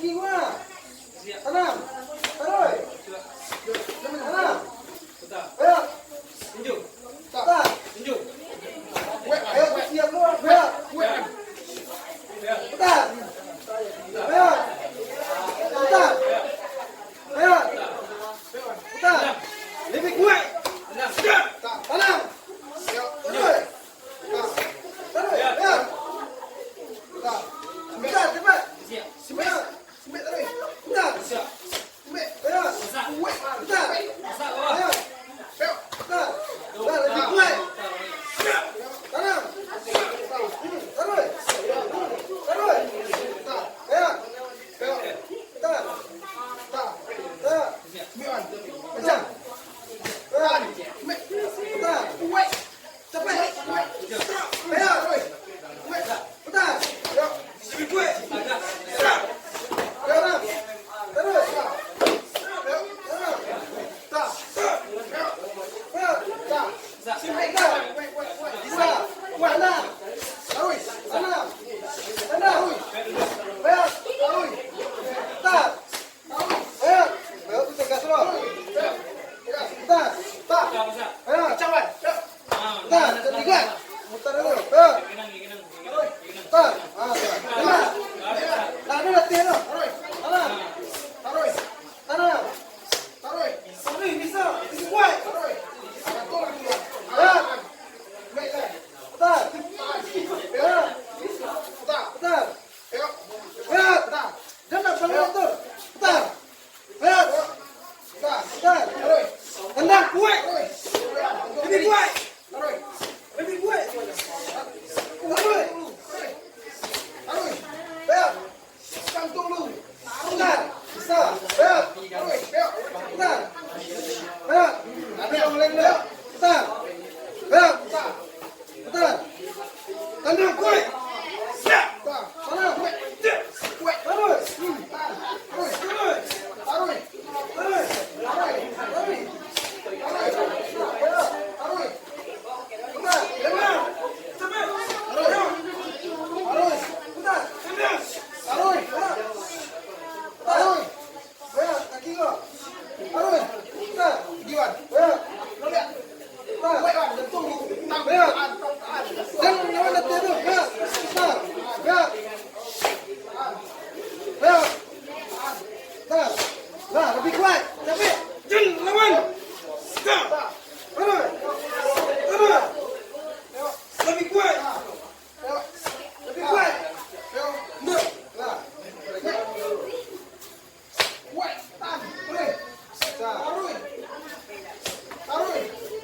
Tinggi gua. Tanam. Taruh. Tanam. Ayo. Tinju. Tak. Tinju. Ayo siap lu. Ayo. Putar. Ayo. Putar. Ayo. Putar. Lebih kuat. Tanam. Taruh. Taruh. Ayo. Putar cepat. Simit. Simit taruh. Putar. Simit. Ayo. Putar. Ayo. Putar. Putar lebih kuat. Tanam. Taruh. Taruh. Ayo. Putar. Putar. Kencang. Putar. Putar. Cepat. Ayo. Putar. Lebih kuat. Tanam. Taruh. Tendang kuat. Lebih kuat. Lebih kuat. Taruh. Ayo. Kantung lu. Putar. Bisa. Ayo. Putar. Ayo. Ada yang lain enggak?